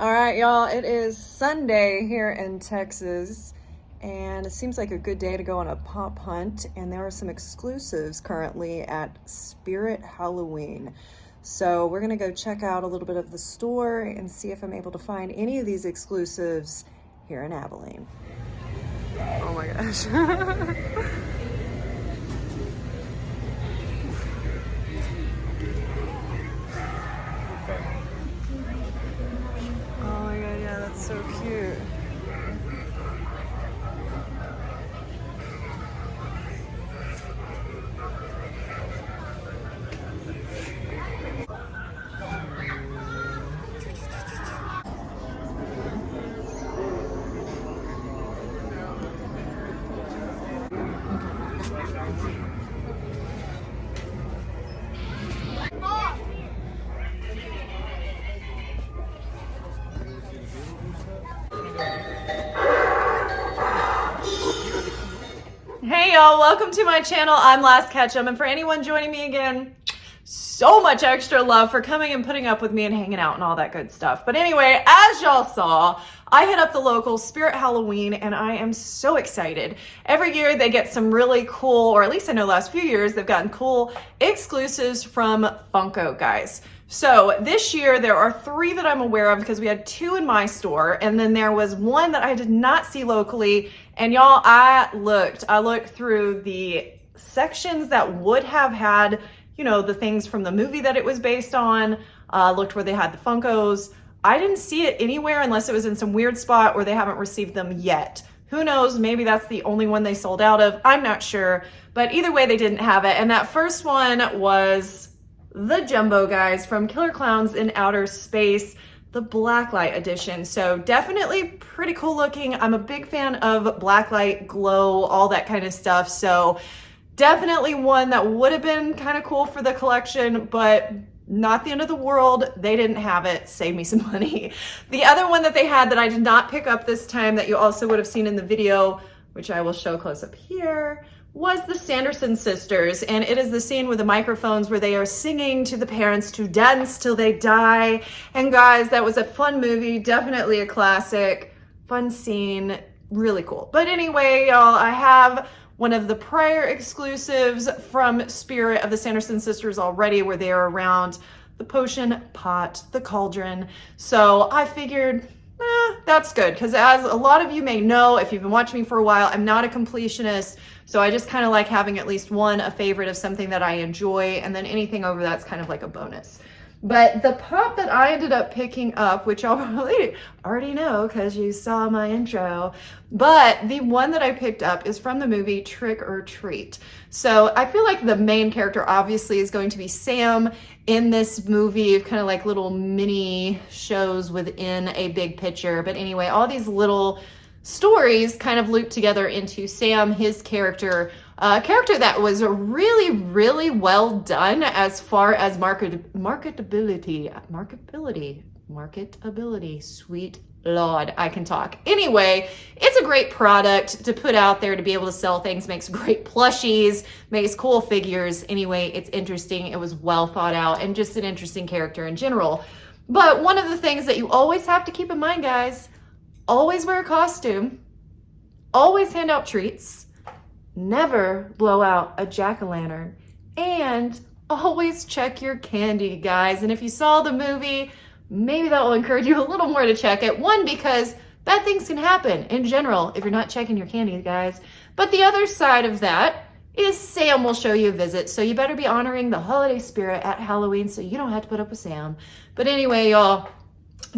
All right, y'all, it is Sunday here in Texas, and it seems like a good day to go on a pop hunt. And there are some exclusives currently at Spirit Halloween. So we're gonna go check out a little bit of the store and see if I'm able to find any of these exclusives here in Abilene. Oh my gosh. Oh my god, yeah, that's so cute. Hey y'all, welcome to my channel. I'm Last Ketchum, and for anyone joining me again, so much extra love for coming and putting up with me and hanging out and all that good stuff. But anyway, as y'all saw, I hit up the local Spirit Halloween and I am so excited. Every year they get some really cool, or at least I know last few years, they've gotten cool exclusives from Funko, guys. So this year there are 3 that I'm aware of because we had 2 in my store, and then there was 1 that I did not see locally. And y'all, I looked through the sections that would have had, you know, the things from the movie that it was based on, looked where they had the Funkos. I didn't see it anywhere unless it was in some weird spot where they haven't received them yet. Who knows, maybe that's the only one they sold out of. I'm not sure, but either way they didn't have it. And that first one was the Jumbo guys from Killer Clowns in Outer Space, the Blacklight edition. So definitely pretty cool looking. I'm a big fan of Blacklight, glow, all that kind of stuff. So definitely one that would have been kind of cool for the collection, but not the end of the world. They didn't have it. Save me some money. The other one that they had that I did not pick up this time that you also would have seen in the video, which I will show close up here, was the Sanderson sisters. And it is the scene with the microphones where they are singing to the parents to dance till they die. And guys, that was a fun movie, definitely a classic, fun scene, really cool. But anyway, y'all, I have one of the prior exclusives from Spirit of the Sanderson sisters already, where they are around the potion pot, the cauldron. So I figured, that's good, because as a lot of you may know, if you've been watching me for a while, I'm not a completionist. So I just kind of like having at least one, a favorite of something that I enjoy, and then anything over that's kind of like a bonus. But the pop that I ended up picking up, which y'all probably already know because you saw my intro, but the one that I picked up is from the movie Trick or Treat. So I feel like the main character obviously is going to be Sam in this movie, kind of like little mini shows within a big picture. But anyway, all these little stories kind of loop together into Sam, his character, a character that was really, really well done as far as marketability, sweet Lord, I can talk. Anyway, it's a great product to put out there to be able to sell things, makes great plushies, makes cool figures. Anyway, it's interesting. It was well thought out and just an interesting character in general. But one of the things that you always have to keep in mind, guys, always wear a costume, always hand out treats, never blow out a jack-o'-lantern, and always check your candy, guys. And if you saw the movie, maybe that will encourage you a little more to check it. One, because bad things can happen in general if you're not checking your candy, guys. But the other side of that is Sam will show you a visit. So you better be honoring the holiday spirit at Halloween so you don't have to put up with Sam. But anyway, y'all,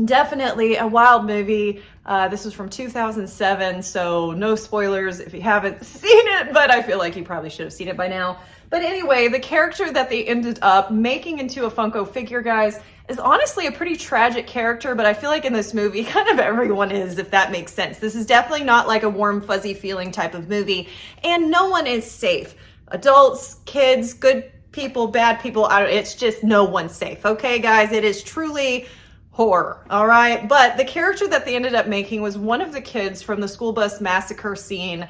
definitely a wild movie. This was from 2007, so no spoilers if you haven't seen it, but I feel like you probably should have seen it by now. But anyway, the character that they ended up making into a Funko figure, guys, is honestly a pretty tragic character, but I feel like in this movie, kind of everyone is, if that makes sense. This is definitely not like a warm, fuzzy feeling type of movie, and no one is safe. Adults, kids, good people, bad people, it's just no one's safe, okay, guys? It is truly horror, all right? But the character that they ended up making was one of the kids from the school bus massacre scene.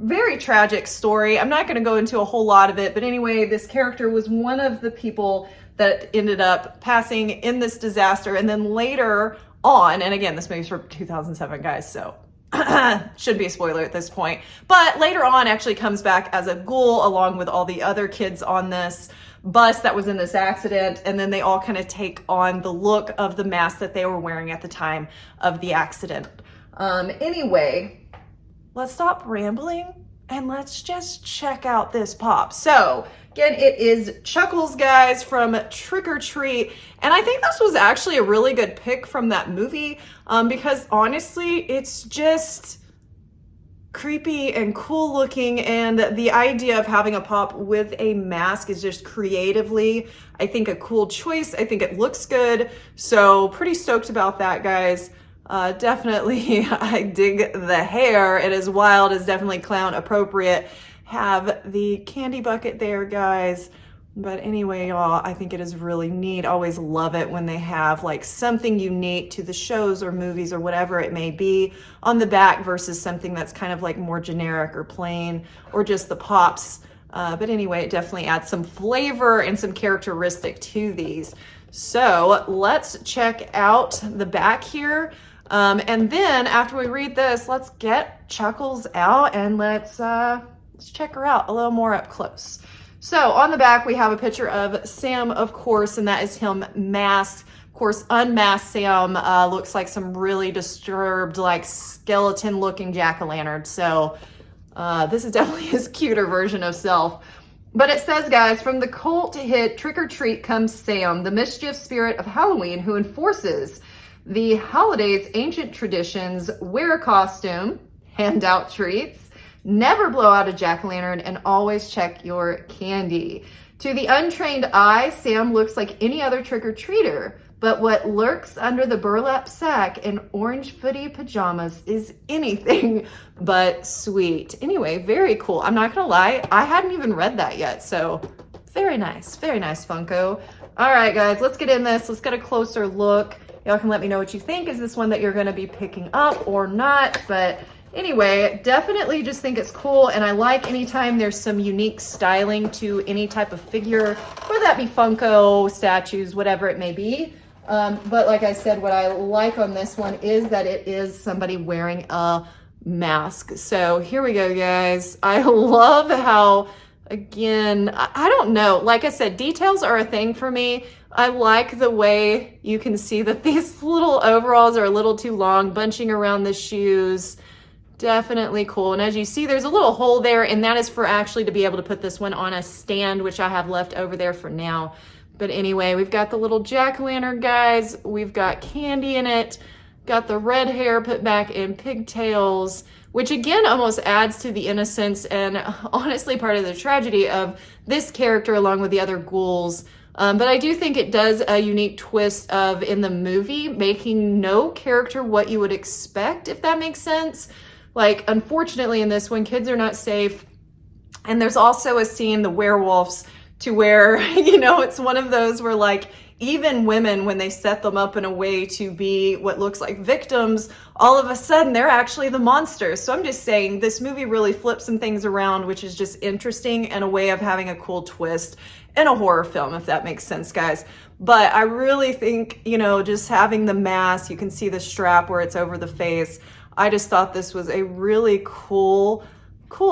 Very tragic story. I'm not going to go into a whole lot of it, but anyway, this character was one of the people that ended up passing in this disaster. And then later on. And again, this movie's from 2007, guys, so should be a spoiler at this point. But later on actually comes back as a ghoul along with all the other kids on this bus that was in this accident. And then they all kind of take on the look of the mask that they were wearing at the time of the accident. Anyway, let's stop rambling and let's just check out this pop. So again, it is Chuckles, guys, from Trick or Treat. And I think this was actually a really good pick from that movie because honestly, it's just creepy and cool looking. And the idea of having a pop with a mask is just creatively, I think, a cool choice. I think it looks good. So pretty stoked about that, guys. Definitely, I dig the hair. It is wild, is definitely clown appropriate. Have the candy bucket there, guys. But anyway, y'all, I think it is really neat. Always love it when they have like something unique to the shows or movies or whatever it may be on the back versus something that's kind of like more generic or plain or just the pops. But anyway, it definitely adds some flavor and some characteristic to these. So let's check out the back here. And then after we read this, let's get Chuckles out and let's check her out a little more up close. So on the back, we have a picture of Sam, of course, and that is him masked. Of course, unmasked Sam looks like some really disturbed, like skeleton looking jack-o'-lantern. So this is definitely his cuter version of self. But it says, guys, from the cult hit Trick or Treat comes Sam, the mischief spirit of Halloween who enforces the holiday's ancient traditions, wear a costume, hand out treats, never blow out a jack-o'-lantern, and always check your candy. To the untrained eye, Sam looks like any other trick-or-treater, but what lurks under the burlap sack and orange footy pajamas is anything but sweet. Anyway, very cool. I'm not gonna lie, I hadn't even read that yet, so very nice Funko. All right, guys, let's get in this. Let's get a closer look. Y'all can let me know what you think. Is this one that you're gonna be picking up or not? But anyway, definitely just think it's cool, and I like anytime there's some unique styling to any type of figure, whether that be Funko, statues, whatever it may be. But like I said, what I like on this one is that it is somebody wearing a mask. So here we go, guys. I love how, again, I don't know. Like I said, details are a thing for me. I like the way you can see that these little overalls are a little too long, bunching around the shoes. Definitely cool. And as you see, there's a little hole there, and that is for actually to be able to put this one on a stand, which I have left over there for now. But anyway, we've got the little jack-o'-lantern, guys. We've got candy in it. Got the red hair put back in pigtails, which again almost adds to the innocence and honestly part of the tragedy of this character along with the other ghouls. But I do think it does a unique twist of, in the movie, making no character what you would expect, if that makes sense. Like, unfortunately in this one, kids are not safe. And there's also a scene, the werewolves, to where, you know, it's one of those where like, even women, when they set them up in a way to be what looks like victims, all of a sudden they're actually the monsters. So I'm just saying this movie really flips some things around, which is just interesting and a way of having a cool twist in a horror film, if that makes sense, guys. But I really think, you know, just having the mask, you can see the strap where it's over the face. I just thought this was a really cool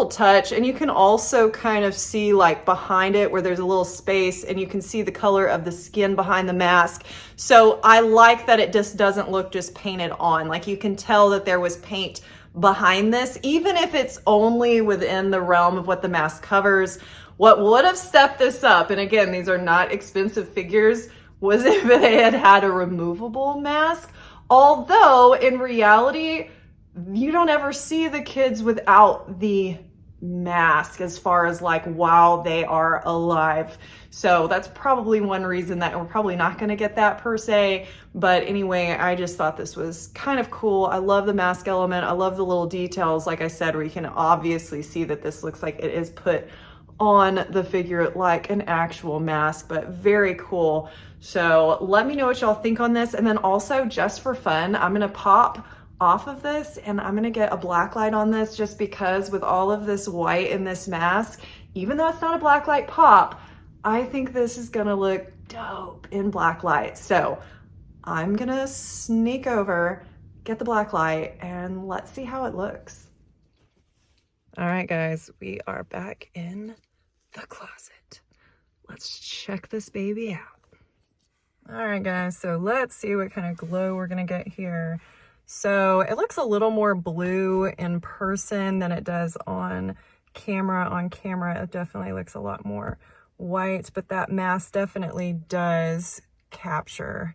touch. And you can also kind of see like behind it where there's a little space, and you can see the color of the skin behind the mask. So I like that it just doesn't look just painted on. Like, you can tell that there was paint behind this, even if it's only within the realm of what the mask covers. What would have stepped this up, and again, these are not expensive figures, was if they had had a removable mask. Although in reality, you don't ever see the kids without the mask as far as like while they are alive. So that's probably one reason that we're probably not going to get that per se. But anyway, I just thought this was kind of cool. I love the mask element. I love the little details, like I said, where you can obviously see that this looks like it is put on the figure like an actual mask, but very cool. So let me know what y'all think on this. And then also, just for fun, I'm going to pop off of this and I'm gonna get a blacklight on this, just because with all of this white in this mask, even though it's not a blacklight pop, I think this is gonna look dope in blacklight. So I'm gonna sneak over, get the black light, and let's see how it looks. All right, guys, we are back in the closet. Let's check this baby out. All right, guys, so let's see what kind of glow we're gonna get here. So it looks a little more blue in person than it does on camera. On camera, it definitely looks a lot more white, but that mask definitely does capture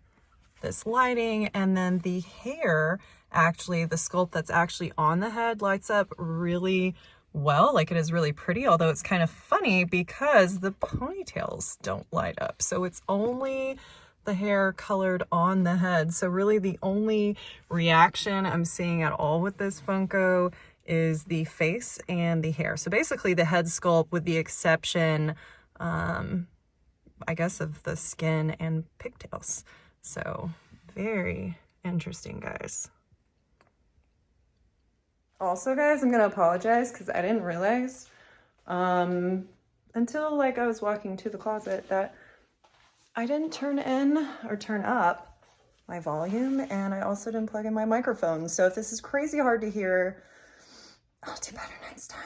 this lighting. And then the hair, actually, the sculpt that's actually on the head lights up really well. Like, it is really pretty, although it's kind of funny because the ponytails don't light up. So it's only the hair colored on the head. So really the only reaction I'm seeing at all with this Funko is the face and the hair. So basically the head sculpt, with the exception, I guess, of the skin and pigtails. So very interesting, guys. Also, guys, I'm gonna apologize because I didn't realize until like I was walking to the closet that I didn't turn up my volume, and I also didn't plug in my microphone. So if this is crazy hard to hear, I'll do better next time.